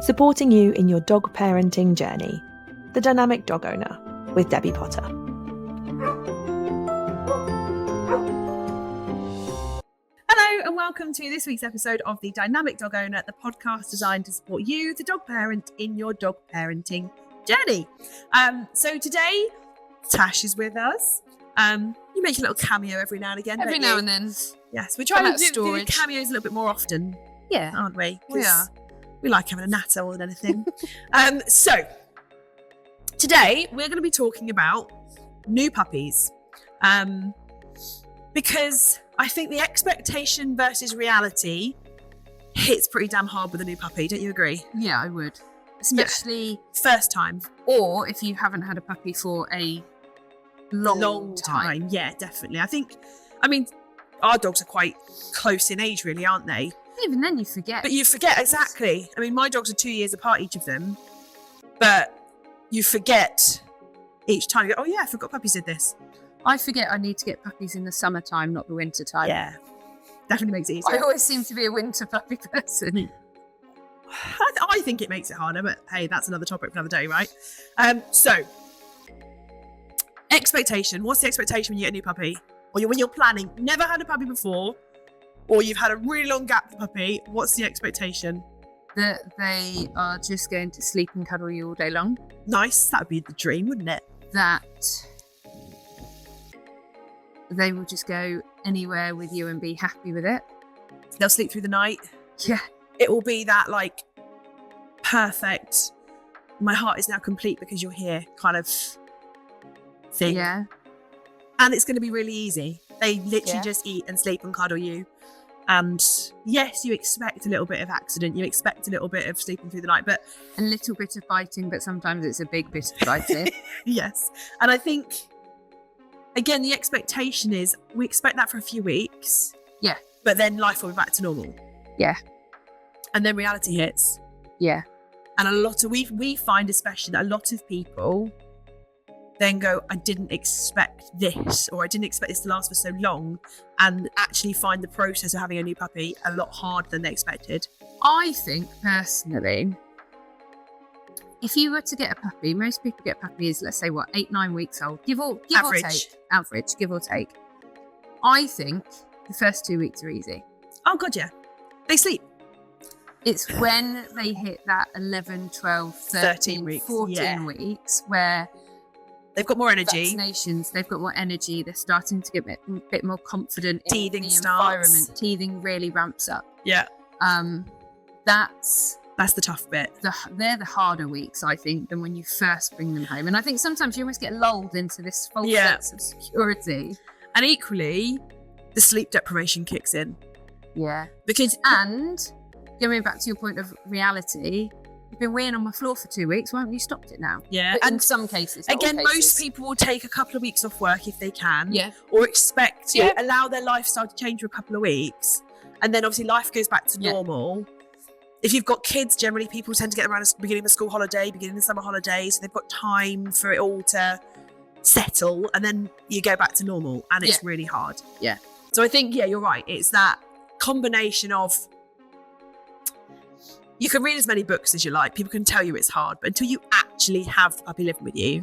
supporting you in your dog parenting journey. The Dynamic Dog Owner with Debbie Potter. Hello and welcome to this week's episode of The Dynamic Dog Owner, the podcast designed to support you, the dog parent, in your dog parenting journey. So today, Tash is with us. You make a little cameo every now and again. Every now and then. Yes, we try to do storage. cameos a little bit more often. Yeah. Aren't we? We are. We like having a natter more than anything. So, today we're going to be talking about new puppies. Because I think the expectation versus reality hits pretty damn hard with a new puppy. Don't you agree? Yeah, I would. Especially first time. Or if you haven't had a puppy for a long time. Yeah, definitely. I mean, our dogs are quite close in age, really, aren't they? Even then you forget. But you forget, exactly. I mean, my dogs are 2 years apart, each of them. But you forget each time. You go, oh yeah, I forgot puppies did this. I forget I need to get puppies in the summertime, not the winter time. Yeah, definitely makes it easier. I always seem to be a winter puppy person. I think it makes it harder, but hey, that's another topic for another day, right? So, expectation. What's the expectation when you get a new puppy? Or when you're planning, never had a puppy before, or you've had a really long gap for puppy, what's the expectation? That they are just going to sleep and cuddle you all day long. Nice, that would be the dream, wouldn't it? That they will just go anywhere with you and be happy with it. They'll sleep through the night. Yeah. It will be that, like, perfect, my heart is now complete because you're here kind of thing. Yeah. And it's going to be really easy. They literally just eat and sleep and cuddle you. And yes, you expect a little bit of accident. You expect a little bit of sleeping through the night, but a little bit of biting, but sometimes it's a big bit of biting. Yes. And I think, again, the expectation is we expect that for a few weeks. Yeah. But then life will be back to normal. Yeah. And then reality hits. Yeah. And we find especially that a lot of people then go, I didn't expect this, or I didn't expect this to last for so long, and actually find the process of having a new puppy a lot harder than they expected. I think, personally, if you were to get a puppy, most people get puppies, let's say, 8-9 weeks old, give or take. Average, give or take. I think the first 2 weeks are easy. Oh, God, yeah. They sleep. It's when they hit that 11, 12, 13 weeks, 14 weeks where they've got more energy. Vaccinations, they've got more energy. They're starting to get a bit more confident Teething in the starts. environment. Teething really ramps up. Yeah. That's the tough bit. They're the harder weeks, I think, than when you first bring them home. And I think sometimes you almost get lulled into this false sense of security. And equally, the sleep deprivation kicks in. Yeah. And going back to your point of reality, you've been weighing on my floor for 2 weeks. Why haven't you stopped it now? Yeah. But in some cases. Again, most people will take a couple of weeks off work if they can. Yeah. Or expect to allow their lifestyle to change for a couple of weeks. And then obviously life goes back to normal. If you've got kids, generally people tend to get around the beginning of a school holiday, beginning of the summer holidays. So they've got time for it all to settle. And then you go back to normal. And it's really hard. Yeah. So I think, you're right. It's that combination of, you can read as many books as you like. People can tell you it's hard, but until you actually have the puppy living with you,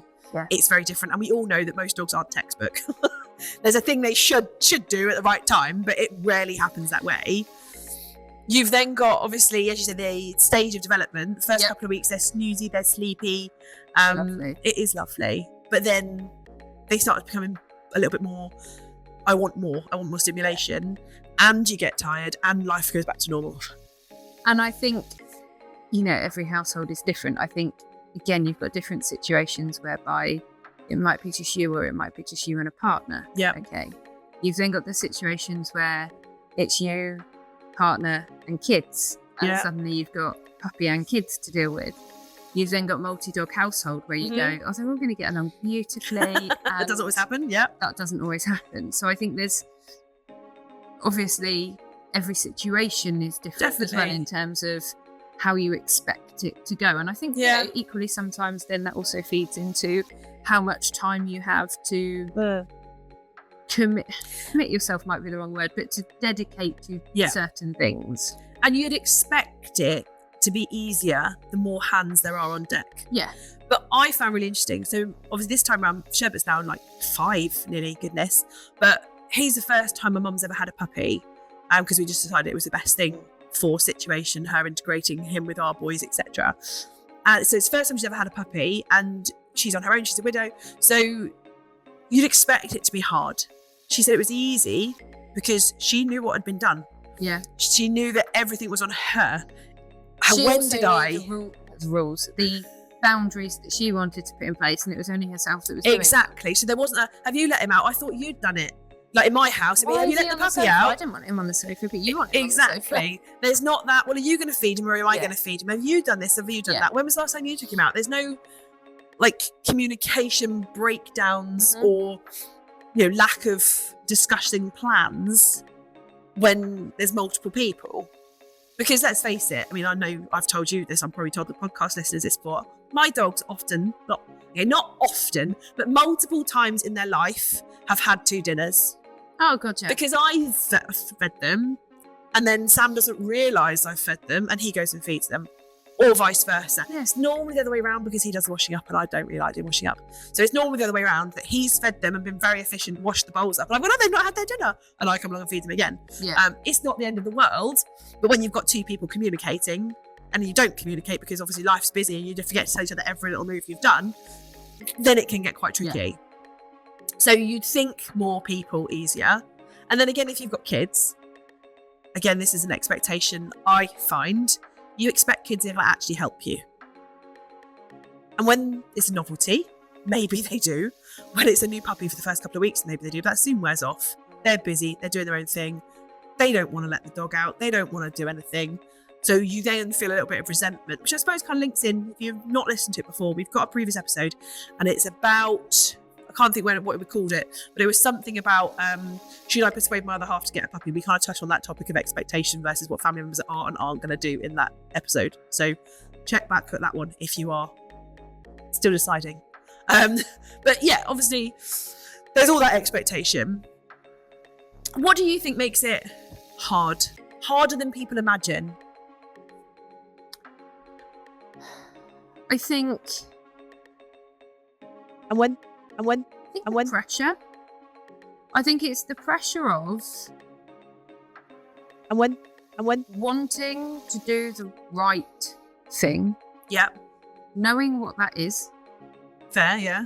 it's very different. And we all know that most dogs aren't textbook. There's a thing they should do at the right time, but it rarely happens that way. You've then got, obviously, as you said, the stage of development. The first couple of weeks, they're snoozy, they're sleepy. Lovely. It is lovely. But then they start becoming a little bit more, I want more stimulation. And you get tired and life goes back to normal. And I think, every household is different. I think, again, you've got different situations whereby it might be just you or it might be just you and a partner. Yeah. Okay. You've then got the situations where it's you, partner and kids. And suddenly you've got puppy and kids to deal with. You've then got multi-dog household where you go, oh, so we're going to get along beautifully. That doesn't always happen. Yeah. That doesn't always happen. So I think there's obviously every situation is different as well in terms of how you expect it to go. And I think equally sometimes then that also feeds into how much time you have to commit yourself might be the wrong word, but to dedicate to certain things. And you'd expect it to be easier the more hands there are on deck. Yeah. But I found really interesting. So obviously this time around, Sherbet's now like 5 nearly, goodness. But he's the first time my mum's ever had a puppy, because we just decided it was the best thing for situation, her integrating him with our boys, etc. And so it's the first time she's ever had a puppy, and she's on her own, she's a widow. So you'd expect it to be hard. She said it was easy because she knew what had been done. Yeah. She knew that everything was on her. She When also did I? knew the rules, the boundaries that she wanted to put in place, and it was only herself that was doing it. Exactly. So there wasn't a, have you let him out? I thought you'd done it. Like in my house, Why have you is let he the on puppy sofa? out? I didn't want him on the sofa, but you want him Exactly. on the sofa. There's not that, well, are you going to feed him or am I Yeah. going to feed him? Have you done this? Have you done Yeah. that? When was the last time you took him out? There's no like communication breakdowns or, you know, lack of discussing plans when there's multiple people. Because let's face it, I mean, I know I've told you this, I'm probably told the podcast listeners this before. My dogs often, not often, but multiple times in their life have had 2 dinners. Oh, gotcha. Because I've fed them, and then Sam doesn't realise I've fed them, and he goes and feeds them, or vice versa. Yeah. It's normally the other way around because he does the washing up, and I don't really like doing washing up. So it's normally the other way around that he's fed them and been very efficient, washed the bowls up, and I've gone, oh, they've not had their dinner, and I come along and feed them again. Yeah. It's not the end of the world, but when you've got 2 people communicating, and you don't communicate because obviously life's busy and you just forget to tell each other every little move you've done, then it can get quite tricky. Yeah. So you'd think more people easier. And then again, if you've got kids, again, this is an expectation I find. You expect kids to actually help you. And when it's a novelty, maybe they do. When it's a new puppy for the first couple of weeks, maybe they do. That soon wears off. They're busy. They're doing their own thing. They don't want to let the dog out. They don't want to do anything. So you then feel a little bit of resentment, which I suppose kind of links in. If you've not listened to it before, we've got a previous episode, and it's about, I can't think what we called it, but it was something about should I persuade my other half to get a puppy? We kind of touched on that topic of expectation versus what family members are and aren't going to do in that episode. So check back at that one if you are still deciding. But yeah, obviously there's all that expectation. What do you think makes it hard? Harder than people imagine? I think pressure. I think it's the pressure of wanting to do the right thing. Yeah. Knowing what that is. Fair, yeah.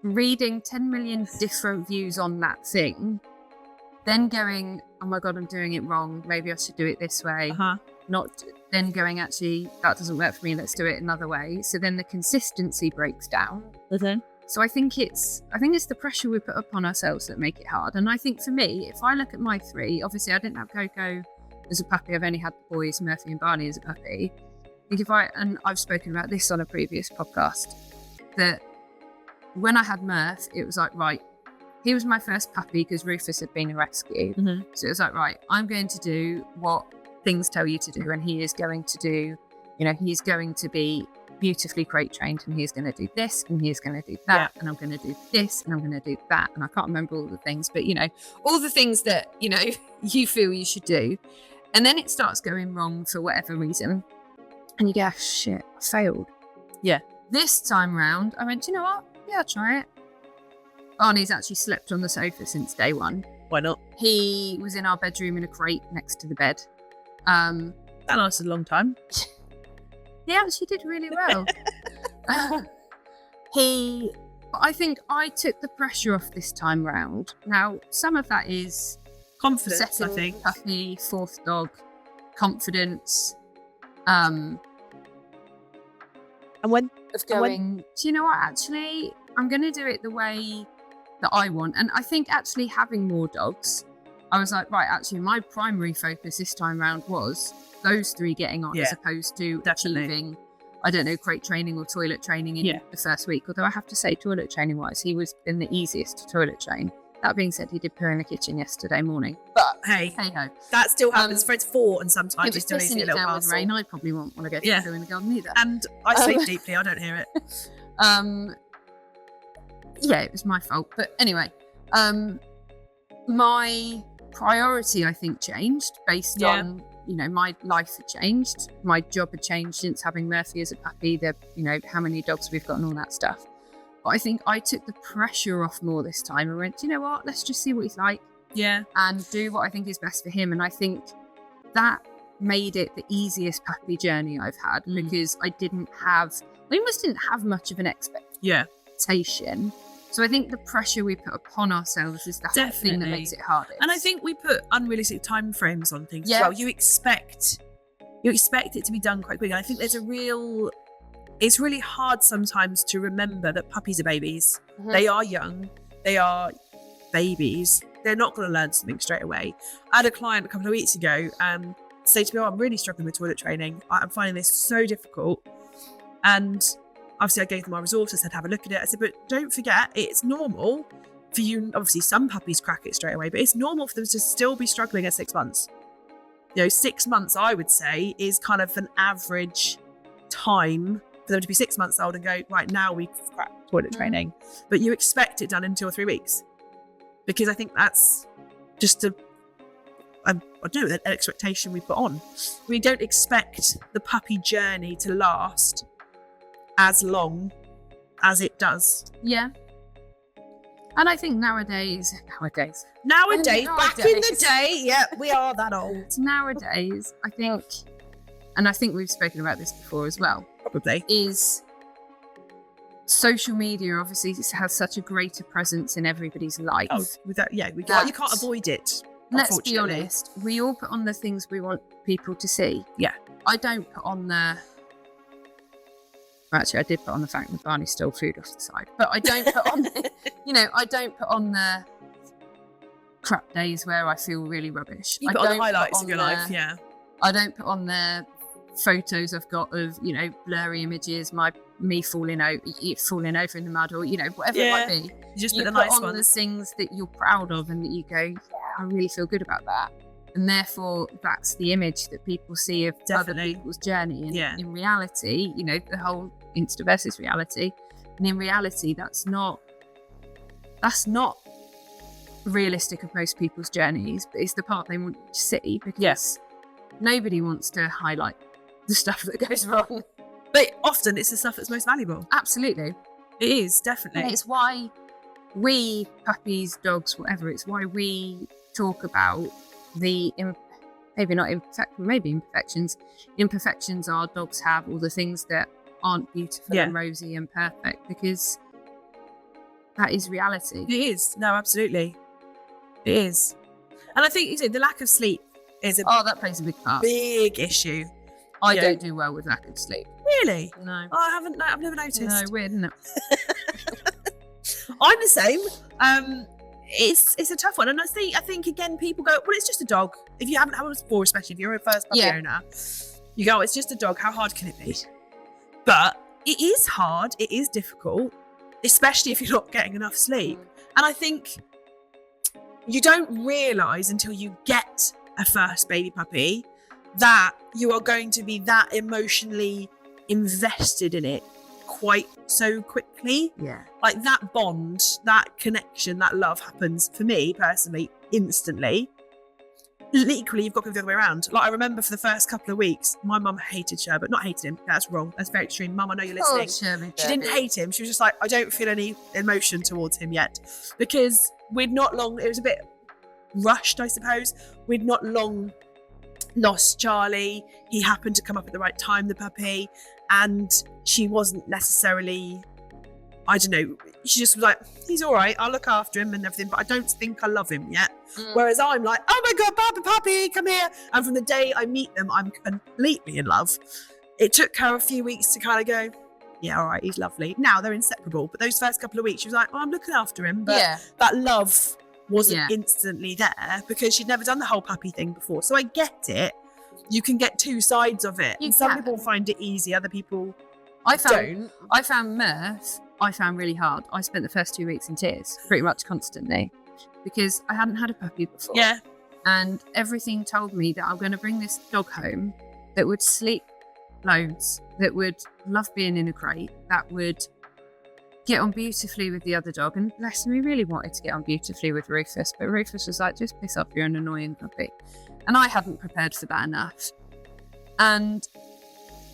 Reading 10 million different views on that thing. Then going, oh my God, I'm doing it wrong. Maybe I should do it this way. Not then going, actually, that doesn't work for me. Let's do it another way. So then the consistency breaks down. So I think it's the pressure we put upon ourselves that make it hard. And I think for me, if I look at my 3, obviously I didn't have Coco as a puppy. I've only had the boys, Murphy and Barney, as a puppy. I think and I've spoken about this on a previous podcast, that when I had Murph, it was like, right, he was my first puppy because Rufus had been a rescue. So it was like, right, I'm going to do what things tell you to do, and he is going to do, he's going to be beautifully crate trained, and he's going to do this, and he's going to do that, and I'm going to do this, and I'm going to do that, and I can't remember all the things, but all the things that you feel you should do, and then it starts going wrong for whatever reason, and you go, oh, shit, I failed. Yeah. This time round, I went, you know what? Yeah, I'll try it. Barney's actually slept on the sofa since day 1. Why not? He was in our bedroom in a crate next to the bed. That lasted a long time. He actually did really well. I think I took the pressure off this time round. Now, some of that is confidence, I think. Puppy, 4th dog, confidence. Do you know what, actually, I'm going to do it the way that I want. And I think actually having more dogs, I was like, right, actually, my primary focus this time round was those 3 getting on, as opposed to achieving, I don't know, crate training or toilet training in the first week. Although I have to say, toilet training wise, he was been the easiest to toilet train. That being said, he did poo in the kitchen yesterday morning. But hey ho, that still happens. Fred's 4, and sometimes he still needs a little down parcel. with rain, I probably won't want to go poo in the garden either. And I sleep deeply. I don't hear it. Yeah, it was my fault. But anyway, my priority, I think, changed based on my life had changed. My job had changed since having Murphy as a puppy, how many dogs we've got and all that stuff. But I think I took the pressure off more this time and went, you know what, let's just see what he's like. Yeah. And do what I think is best for him. And I think that made it the easiest puppy journey I've had because I almost didn't have much of an expectation. So I think the pressure we put upon ourselves is the thing that makes it hardest. And I think we put unrealistic time frames on things as well. You expect it to be done quite quickly. And I think it's really hard sometimes to remember that puppies are babies. They are young. They are babies. They're not going to learn something straight away. I had a client a couple of weeks ago say to me, I'm really struggling with toilet training. I'm finding this so difficult. And obviously I gave them my resources, said have a look at it. I said, but don't forget, it's normal for you. Obviously some puppies crack it straight away, but it's normal for them to still be struggling at 6 months. 6 months, I would say, is kind of an average time for them to be 6 months old and go, right, now we've cracked toilet training. But you expect it done in 2 or 3 weeks. Because I think that's just an expectation we put on. We don't expect the puppy journey to last as long as it does. Yeah. And I think nowadays, back in the day, we are that old. Nowadays, I think we've spoken about this before as well. Probably. Is social media obviously has such a greater presence in everybody's life. Oh, you can't avoid it. Let's be honest, we all put on the things we want people to see. Yeah. I don't put on actually I did put on the fact that Barney stole food off the side, but I don't put on I don't put on the crap days where I feel really rubbish. You put on the highlights of your life, yeah. I don't put on the photos I've got of, blurry images, me falling over in the mud or, whatever it might be. You just put the nice on the things that you're proud of and that you go, I really feel good about that. And therefore, that's the image that people see of other people's journey. And in reality, the whole Insta versus reality. And in reality, that's not realistic of most people's journeys, but it's the part they want you to see because nobody wants to highlight the stuff that goes wrong. But often it's the stuff that's most valuable. Absolutely. It is, definitely. And it's why we, puppies, dogs, whatever, it's why we talk about the imperfections our dogs have, all the things that aren't beautiful and rosy and perfect, because that is reality. It is. No, absolutely. It is. And I think the lack of sleep is that plays a big part. Big issue. I don't do well with lack of sleep. Really? No. Oh, I haven't. I've never noticed. No, weird, isn't it? I'm the same. It's a tough one, and I think again, people go, well, it's just a dog. If you haven't had one before, especially if you're a first puppy owner, you go, it's just a dog. How hard can it be? But it is hard. It is difficult, especially if you're not getting enough sleep. And I think you don't realise until you get a first baby puppy that you are going to be that emotionally invested in it quite so quickly. Yeah. Like that bond, that connection, that love happens for me personally instantly. Equally, you've got to go the other way around. Like I remember for the first couple of weeks, my mum hated Sherbet. Not hated him. That's wrong. That's very extreme. Mum, I know you're listening. Sherbet. She didn't hate him. She was just like, I don't feel any emotion towards him yet. Because it was a bit rushed, I suppose. We'd not long lost Charlie. He happened to come up at the right time, the puppy. And she wasn't necessarily, I don't know, she just was like, he's all right, I'll look after him and everything, but I don't think I love him yet. Whereas I'm like, oh my God, puppy, come here. And from the day I meet them, I'm completely in love. It took her a few weeks to kind of go, yeah, all right, he's lovely. Now they're inseparable. But those first couple of weeks, she was like, oh, I'm looking after him. But that love wasn't instantly there because she'd never done the whole puppy thing before. So I get it. You can get two sides of it. And some people find it easy, other people don't. I found Murph, really hard. I spent the first 2 weeks in tears, pretty much constantly, because I hadn't had a puppy before. Yeah. And everything told me that I'm going to bring this dog home that would sleep loads, that would love being in a crate, that would get on beautifully with the other dog. And bless him, he really wanted to get on beautifully with Rufus, but Rufus was like, just piss off, you're an annoying puppy. And I hadn't prepared for that enough. And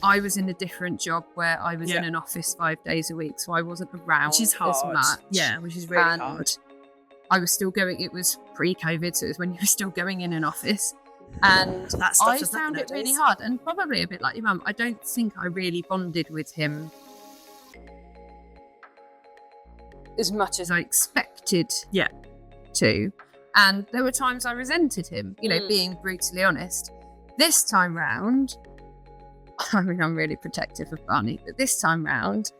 I was in a different job where I was in an office 5 days a week, so I wasn't around which is hard. as much. Yeah, which is really hard. I was still going, it was pre-COVID, so it was when you were still going in an office. And I found it really hard, and probably a bit like your mum, I don't think I really bonded with him as much as I expected to. And there were times I resented him, being brutally honest. This time round, I mean, I'm really protective of Barney, but this time round,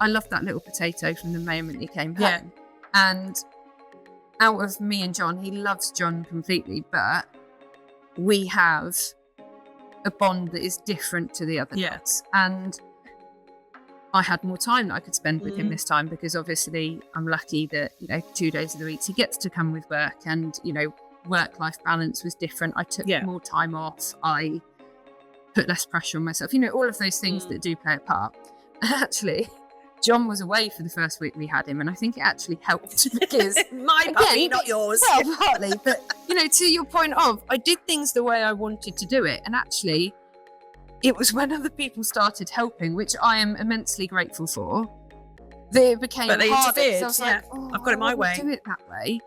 I loved that little potato from the moment he came home. And out of me and John, he loves John completely, but we have a bond that is different to the other dogs. And I had more time that I could spend with him this time, because obviously I'm lucky that, 2 days of the week he gets to come with work, and, work-life balance was different. I took more time off. I put less pressure on myself. All of those things that do play a part. Actually, John was away for the first week we had him, and I think it actually helped because my puppy, not yours. Well, partly, but to your point of, I did things the way I wanted to do it, and actually, it was when other people started helping, which I am immensely grateful for, that it became harder. Interfered. I was like, I've got it my way. Do it that way.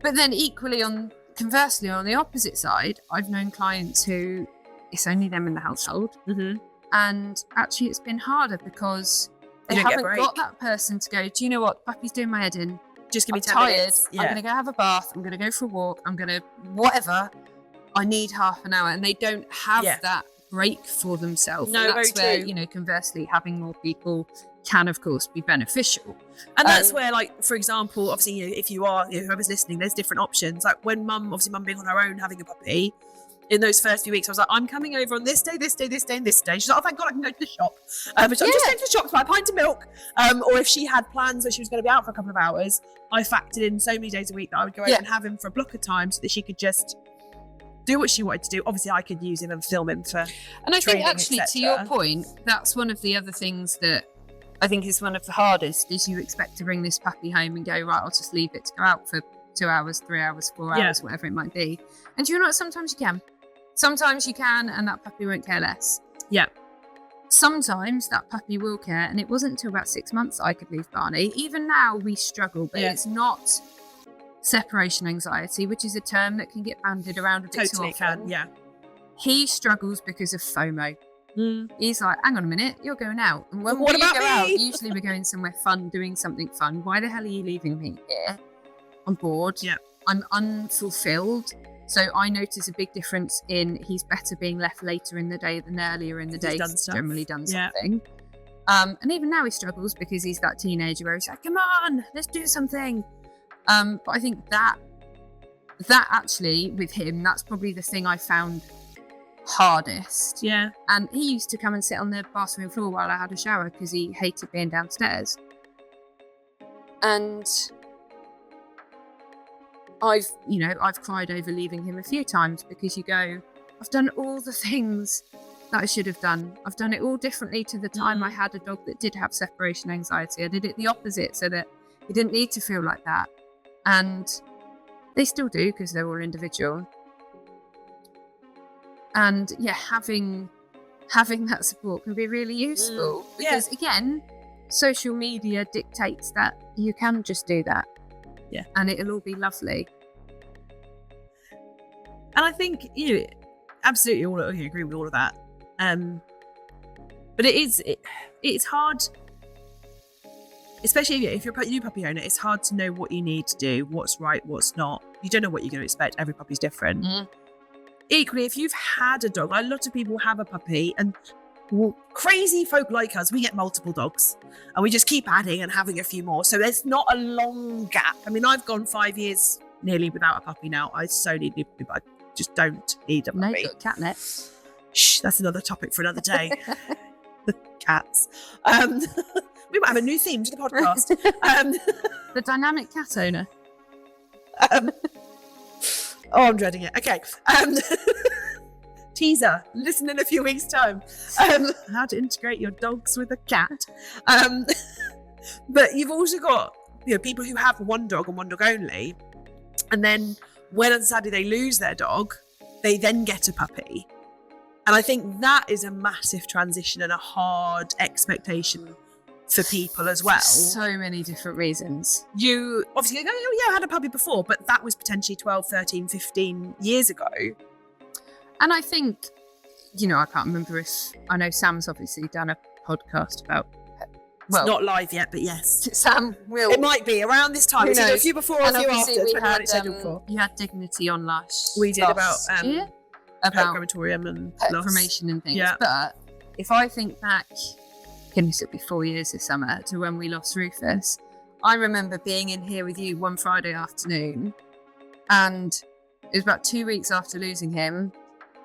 But then equally, conversely, on the opposite side, I've known clients who it's only them in the household, and actually, it's been harder because they haven't got that person to go, do you know what? Puppy's doing my head in. Just give me 10 tired. minutes. I'm going to go have a bath. I'm going to go for a walk. I'm going to whatever. I need half an hour. And they don't have that break for themselves. No, and that's very where, conversely, having more people can, of course, be beneficial. And that's where, like, for example, obviously, if you are, whoever's listening, there's different options. Like when mum being on her own, having a puppy, in those first few weeks, I was like, I'm coming over on this day, this day, this day, and this day. She's like, oh, thank God I can go to the shop. But I'm just going to the shop to buy a pint of milk. Or if she had plans where she was going to be out for a couple of hours, I factored in so many days a week that I would go over and have him for a block of time so that she could just do what she wanted to do. Obviously, I could use him and film him for And I training, think actually, to your point, that's one of the other things that I think is one of the hardest, is you expect to bring this puppy home and go, right, I'll just leave it to go out for 2 hours, 3 hours, 4 hours, whatever it might be. And do you know what? Sometimes you can. Sometimes you can, and that puppy won't care less. Yeah. Sometimes that puppy will care, and it wasn't until about 6 months I could leave Barney. Even now, we struggle, but it's not separation anxiety, which is a term that can get bandied around a bit too often. Can, yeah. He struggles because of FOMO. He's like, hang on a minute, you're going out. And when we go out, usually we're going somewhere fun, doing something fun. Why the hell are you leaving me here? I'm bored. Yeah. I'm unfulfilled. So I notice a big difference in he's better being left later in the day than earlier in the day. He's generally done something. And even now he struggles because he's that teenager where he's like, come on, let's do something. But I think that actually with him, that's probably the thing I found hardest. Yeah. And he used to come and sit on the bathroom floor while I had a shower because he hated being downstairs. And I've cried over leaving him a few times because you go, I've done all the things that I should have done. I've done it all differently to the time I had a dog that did have separation anxiety. I did it the opposite so that he didn't need to feel like that. And they still do because they're all individual. And having that support can be really useful because again, social media dictates that you can just do that. Yeah. And it'll all be lovely. And I think, absolutely all I agree with all of that. But it's hard, especially if you're a new puppy owner, it's hard to know what you need to do, what's right, what's not. You don't know what you're going to expect. Every puppy's different. Equally, if you've had a dog, a lot of people have a puppy, and crazy folk like us, we get multiple dogs and we just keep adding and having a few more. So there's not a long gap. I mean, I've gone 5 years nearly without a puppy now. I so need a new puppy, but I just don't need a puppy. No, you've got catnip. Shh, that's another topic for another day. The cats. We might have a new theme to the podcast. The dynamic cat owner. I'm dreading it. Okay. Teaser. Listen in a few weeks' time. How to integrate your dogs with a cat. But you've also got people who have one dog and one dog only, and then when sadly they lose their dog, they then get a puppy. And I think that is a massive transition and a hard expectation for people as well. So many different reasons. You obviously go, oh yeah, I had a puppy before, but that was potentially 12, 13, 15 years ago. And I think, you know, I can't remember if, I know Sam's obviously done a podcast about, well, it's not live yet, but yes. Sam will. It might be around this time. It's either a few before or a few after. We had, you had Dignity on last. We did about about crematorium and cremation and things. Yeah. But if I think back, goodness, it'll be 4 years this summer to when we lost Rufus. I remember being in here with you one Friday afternoon, and it was about 2 weeks after losing him,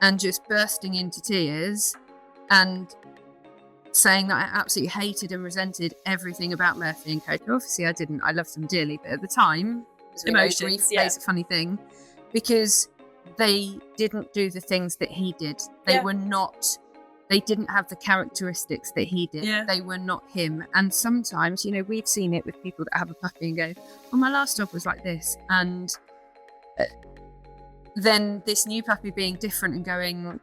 and just bursting into tears and saying that I absolutely hated and resented everything about Murphy and Coco. Obviously I didn't, I loved them dearly, but at the time, grief plays a funny thing, because they didn't do the things that he did. They were not, they didn't have the characteristics that he did. Yeah. They were not him. And sometimes, you know, we've seen it with people that have a puppy and go, oh, my last dog was like this. And then this new puppy being different and going,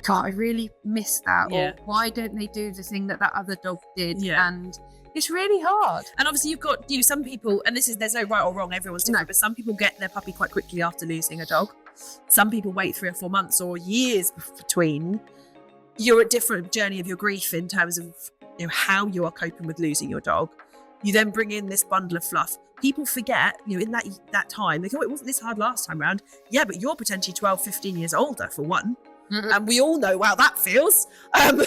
God, I really miss that. Yeah. Or why don't they do the thing that other dog did? Yeah. And it's really hard. And obviously you've got, you know, some people, and there's no right or wrong, everyone's different, but some people get their puppy quite quickly after losing a dog. Some people wait 3 or 4 months or years between. You're at different journey of your grief in terms of, you know, how you are coping with losing your dog. You then bring in this bundle of fluff. People forget, you know, in that time, they go, oh, it wasn't this hard last time around. Yeah, but you're potentially 12, 15 years older for one. Mm-hmm. And we all know how that feels. You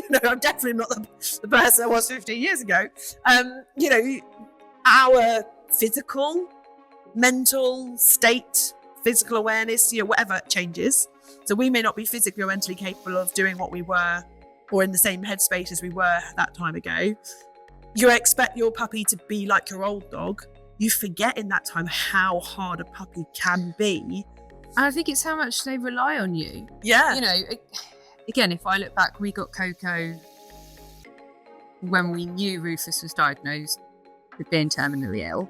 know, I'm definitely not the person I was 15 years ago. You know, our physical, mental state, physical awareness, you know, whatever changes. So we may not be physically or mentally capable of doing what we were or in the same headspace as we were that time ago. You expect your puppy to be like your old dog. You forget in that time how hard a puppy can be. And I think it's how much they rely on you. Yeah. You know, again, if I look back, we got Coco when we knew Rufus was diagnosed with being terminally ill.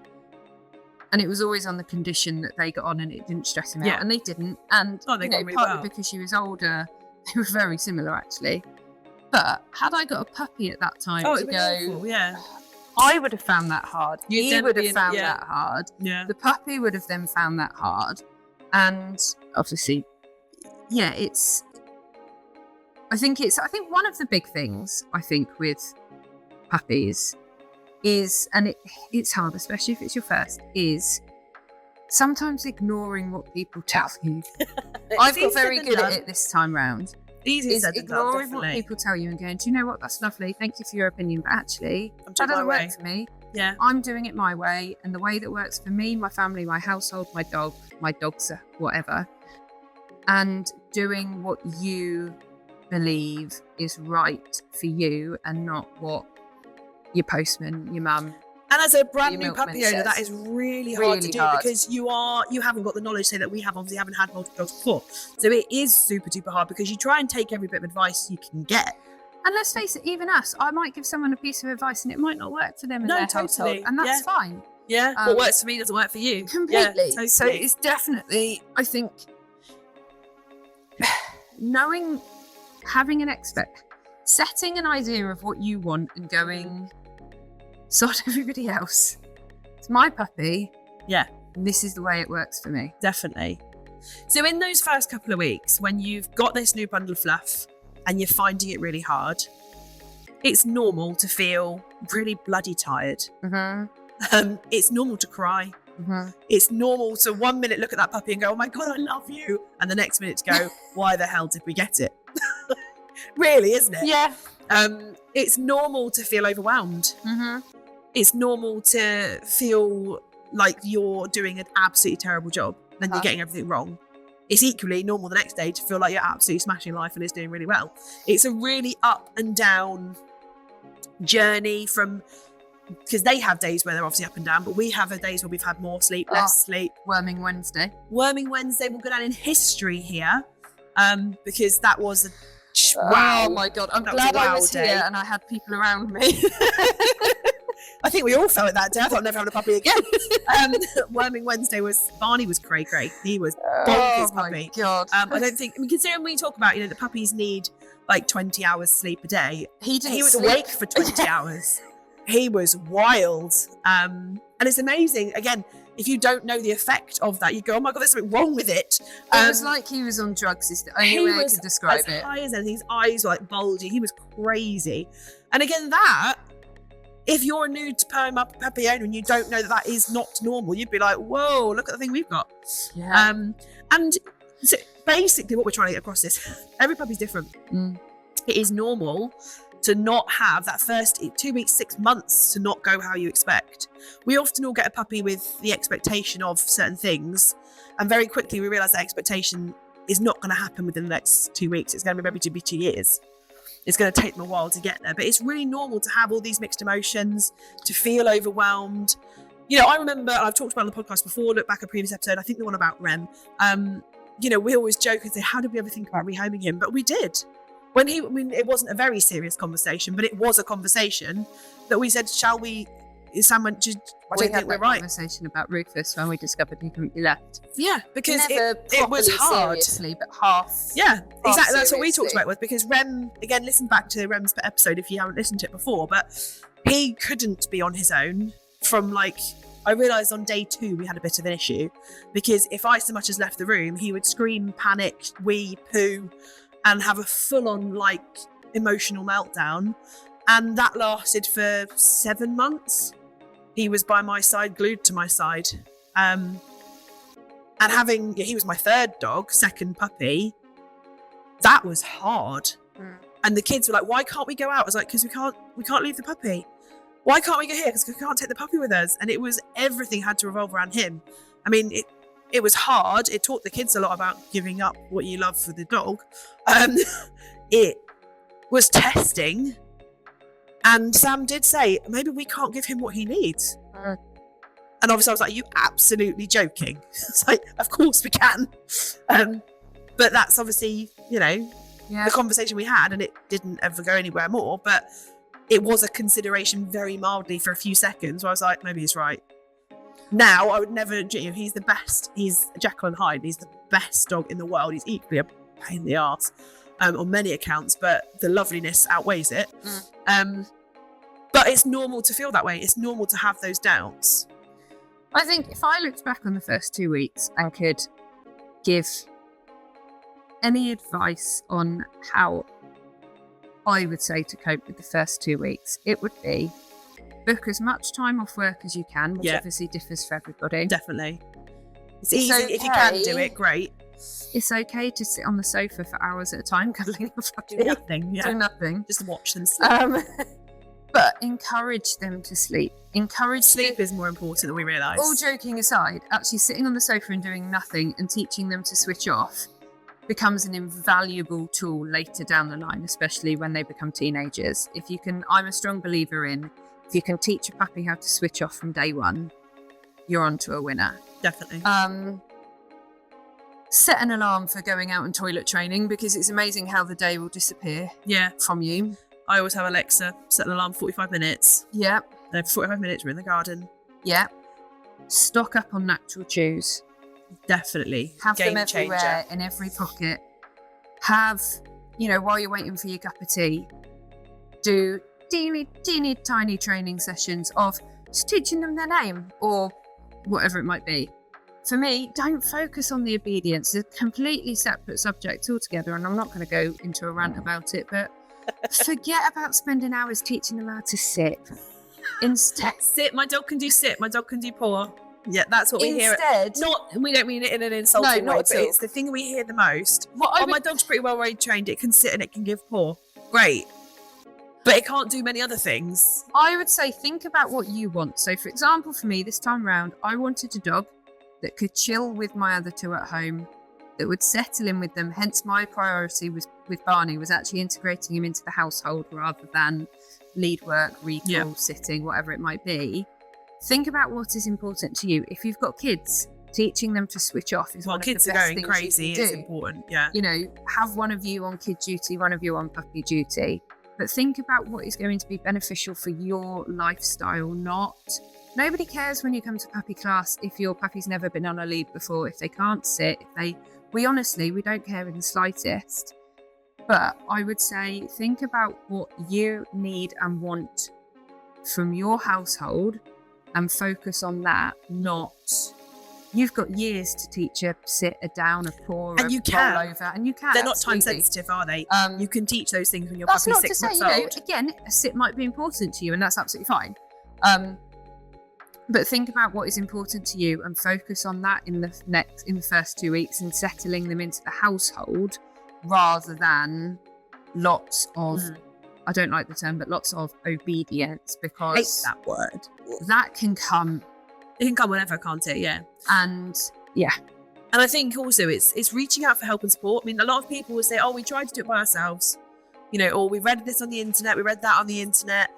And it was always on the condition that they got on and it didn't stress him out. And they didn't. And they got really partly because she was older, they were very similar actually. But had I got a puppy at that time to go, awful, yeah, I would have found that hard. He would have found that hard. Yeah. The puppy would have then found that hard. And obviously, yeah, I think one of the big things I think with puppies is, and it's hard, especially if it's your first, is sometimes ignoring what people tell you. I've got very good at it this time round. Easier said than done, ignoring what people tell you and going, do you know what, that's lovely, thank you for your opinion, but actually that doesn't work for me. Yeah, I'm doing it my way, and the way that works for me, my family, my household, my dogs, whatever, and doing what you believe is right for you and not what your postman, your mum. And as a brand new puppy owner, that is really hard to do because you haven't got the knowledge, say, that we have. Obviously haven't had multiple dogs before, so it is super duper hard because you try and take every bit of advice you can get. And let's face it, even us, I might give someone a piece of advice and it might not work for them in their household, and that's fine. Yeah, what works for me doesn't work for you. Completely. Yeah, totally. So it's definitely, I think, setting an idea of what you want and going, sod everybody else. It's my puppy. Yeah. And this is the way it works for me. Definitely. So in those first couple of weeks, when you've got this new bundle of fluff and you're finding it really hard, it's normal to feel really bloody tired. Mm-hmm. It's normal to cry. Mm-hmm. It's normal to 1 minute look at that puppy and go, oh my God, I love you. And the next minute to go, why the hell did we get it? Really, isn't it? Yeah. It's normal to feel overwhelmed. Mm-hmm. It's normal to feel like you're doing an absolutely terrible job and you're getting everything wrong. It's equally normal the next day to feel like you're absolutely smashing life and it's doing really well. It's a really up and down journey because they have days where they're obviously up and down, but we have days where we've had more sleep, less sleep. Worming Wednesday will go down in history here because that was wow. Oh my God, I'm glad I was here and I had people around me. I think we all felt it that day. I thought I'm never having a puppy again. Worming Wednesday Barney was cray. He was bonkers puppy. Oh my God. I don't think, considering when we talk about, the puppies need like 20 hours sleep a day. He was awake for 20 hours. He was wild. And it's amazing. Again, if you don't know the effect of that, you go, oh my God, there's something wrong with it. It was like he was on drugs, is the only way I can describe it. As high as anything. His eyes were like bulgy. He was crazy. And again, that, if you're a new to puppy owner and you don't know that is not normal, you'd be like, whoa, look at the thing we've got. Yeah. And so basically what we're trying to get across is every puppy's different. It is normal to not have that first 2 weeks, 6 months to not go how you expect. We often all get a puppy with the expectation of certain things, and very quickly we realise that expectation is not going to happen within the next 2 weeks. It's going to be maybe 2 years. It's going to take them a while to get there, but it's really normal to have all these mixed emotions, to feel overwhelmed. I remember, I've talked about it on the podcast before, look back at a previous episode, I think the one about Rem. We always joke and say, how did we ever think about rehoming him? But we did. It wasn't a very serious conversation, but it was a conversation that we said, shall we? Sam went, I don't think we're right. Conversation about Rufus when we discovered he couldn't be left. Yeah, because it was hard. Seriously, but half. Yeah, exactly. Seriously. That's what we talked about because Rem, again, listen back to Rem's episode if you haven't listened to it before, but he couldn't be on his own from I realised on day 2 we had a bit of an issue because if I so much as left the room, he would scream, panic, wee, poo, and have a full-on emotional meltdown. And that lasted for 7 months. He was by my side, glued to my side. And he was my third dog, second puppy. That was hard. And the kids were like, why can't we go out? I was like, because we can't leave the puppy. Why can't we go here? Because we can't take the puppy with us. And everything had to revolve around him. I mean, it was hard. It taught the kids a lot about giving up what you love for the dog. It was testing. And Sam did say, maybe we can't give him what he needs. And obviously I was like, are you absolutely joking? It's like, of course we can. But that's obviously, the conversation we had, and it didn't ever go anywhere more. But it was a consideration very mildly for a few seconds where I was like, maybe he's right. Now, I would never, he's the best. He's Jekyll and Hyde. He's the best dog in the world. He's equally a pain in the arse on many accounts, but the loveliness outweighs it. But it's normal to feel that way. It's normal to have those doubts. I think if I looked back on the first 2 weeks and could give any advice on how I would say to cope with the first 2 weeks, it would be book as much time off work as you can, which obviously differs for everybody. Definitely. It's easy. If you can do it, great. It's okay to sit on the sofa for hours at a time, cuddling a puppy. Do nothing. Yeah. Do nothing. Just watch them sleep. But encourage them to sleep. Sleep is more important than we realise. All joking aside, actually sitting on the sofa and doing nothing and teaching them to switch off becomes an invaluable tool later down the line, especially when they become teenagers. I'm a strong believer in, if you can teach a puppy how to switch off from day one, you're onto a winner. Definitely. Set an alarm for going out and toilet training because it's amazing how the day will disappear from you. I always have Alexa set an alarm 45 minutes. Yeah. Then for 45 minutes we're in the garden. Yeah. Stock up on natural chews. Definitely. Have Game them everywhere, changer. in every pocket. Have, while you're waiting for your cup of tea, do teeny tiny training sessions of just teaching them their name or whatever it might be. For me, don't focus on the obedience. It's a completely separate subject altogether, and I'm not going to go into a rant about it, but forget about spending hours teaching them how to sit. Instead, sit. My dog can do sit. My dog can do paw. Yeah, that's what we hear. Instead, We don't mean it in an insulting way, not but it's the thing we hear the most. My dog's pretty well trained. It can sit and it can give paw. Great. But it can't do many other things. I would say think about what you want. So, for example, for me, this time round, I wanted a dog that could chill with my other two at home, that would settle in with them. Hence, my priority with Barney was actually integrating him into the household rather than lead work, recall, sitting, whatever it might be. Think about what is important to you. If you've got kids, teaching them to switch off is one of the best things you can do. Kids are going crazy. It's important. Yeah. Have one of you on kid duty, one of you on puppy duty. but think about what is going to be beneficial for your lifestyle. Nobody cares when you come to puppy class if your puppy's never been on a lead before, if they can't sit, we don't care in the slightest. But I would say, think about what you need and want from your household and focus on that, not... You've got years to teach a sit, a down, a paw, and you roll over, and you can. They're absolutely. not time sensitive, are they? You can teach those things when your that's puppy's not 6 to months say, old. Again, a sit might be important to you, and that's absolutely fine. But think about what is important to you and focus on that in the first 2 weeks and settling them into the household, rather than lots of. I don't like the term, but lots of obedience, because hate that word. That can come. It can come whenever, can't it? Yeah. And yeah. And I think also it's reaching out for help and support. I mean, a lot of people will say, oh, we tried to do it by ourselves, or we read this on the internet, we read that on the internet.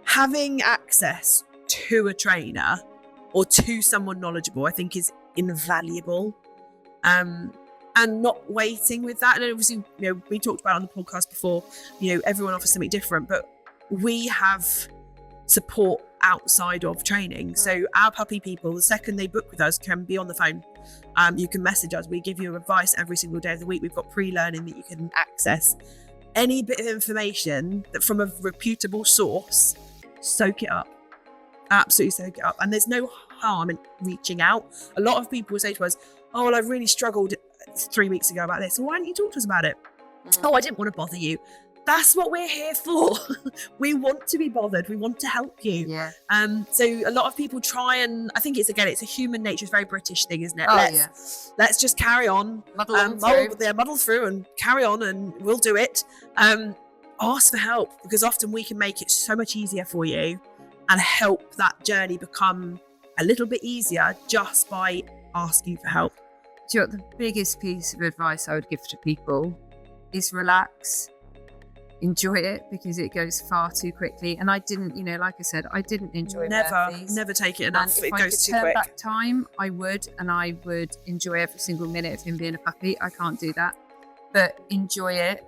Having access to a trainer or to someone knowledgeable, I think, is invaluable. And not waiting with that. And obviously, we talked about it on the podcast before, everyone offers something different, but we have support outside of training. So our puppy people, the second they book with us, can be on the phone. You can message us. We give you advice every single day of the week. We've got pre-learning that you can access. Any bit of information that from a reputable source, soak it up. Absolutely soak it up. And there's no harm in reaching out. A lot of people will say to us, oh, well, I've really struggled 3 weeks ago about this. Well, why don't you talk to us about it? Oh, I didn't want to bother you. That's what we're here for. We want to be bothered. We want to help you. Yeah. So a lot of people try, and I think it's a human nature. It's a very British thing, isn't it? Let's just carry on. Muddle through and carry on, and we'll do it. Ask for help, because often we can make it so much easier for you and help that journey become a little bit easier just by asking for help. Do you know what the biggest piece of advice I would give to people is? Relax. Enjoy it, because it goes far too quickly. And I didn't, like I said, I didn't enjoy never take it enough. It goes too quick. If I could turn back time, I would, and I would enjoy every single minute of him being a puppy. I can't do that, but enjoy it.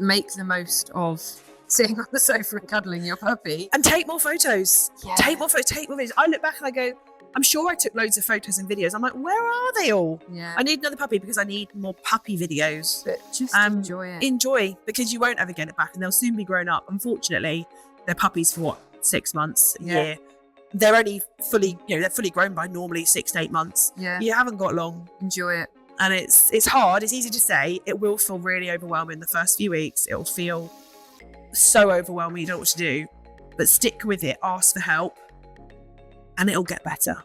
Make the most of sitting on the sofa and cuddling your puppy, and take more photos. Take more videos. I look back and I go, I'm sure I took loads of photos and videos. I'm like, where are they all? Yeah. I need another puppy because I need more puppy videos. But just enjoy it. Enjoy, because you won't ever get it back, and they'll soon be grown up. Unfortunately, they're puppies for 6 months, a year. They're only fully, they're fully grown by normally 6 to 8 months. Yeah. You haven't got long. Enjoy it. And it's hard. It's easy to say. It will feel really overwhelming the first few weeks. It'll feel so overwhelming. You don't know what to do. But stick with it. Ask for help. And it'll get better.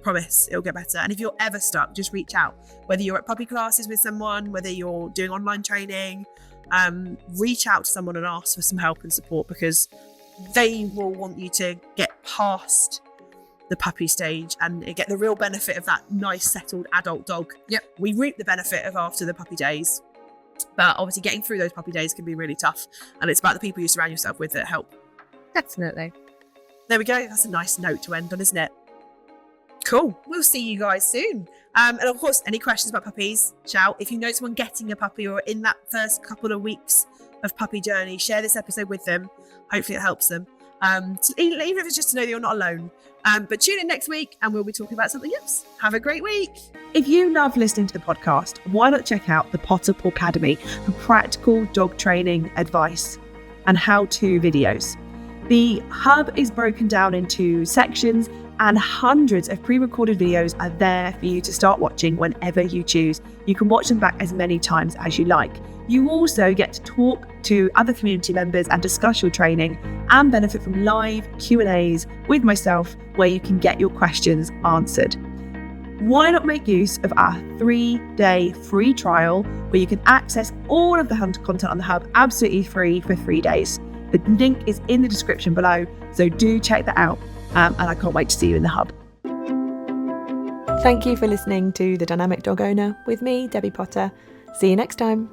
Promise, it'll get better. And if you're ever stuck, just reach out. Whether you're at puppy classes with someone, whether you're doing online training, reach out to someone and ask for some help and support, because they will want you to get past the puppy stage and get the real benefit of that nice, settled adult dog. Yep. We reap the benefit of after the puppy days. But obviously getting through those puppy days can be really tough. And it's about the people you surround yourself with that help. Definitely. There we go. That's a nice note to end on, isn't it? Cool. We'll see you guys soon. And of course, any questions about puppies, shout. If you know someone getting a puppy or in that first couple of weeks of puppy journey, share this episode with them. Hopefully it helps them. Even if it's just to know that you're not alone. But tune in next week and we'll be talking about something else. Have a great week. If you love listening to the podcast, why not check out the Pawcademy for practical dog training advice and how-to videos. The hub is broken down into sections, and hundreds of pre-recorded videos are there for you to start watching whenever you choose. You can watch them back as many times as you like. You also get to talk to other community members and discuss your training, and benefit from live Q&As with myself where you can get your questions answered. Why not make use of our 3-day free trial where you can access all of the content on the hub absolutely free for 3 days. The link is in the description below, so do check that out. And I can't wait to see you in the hub. Thank you for listening to The Dynamic Dog Owner with me, Debbie Potter. See you next time.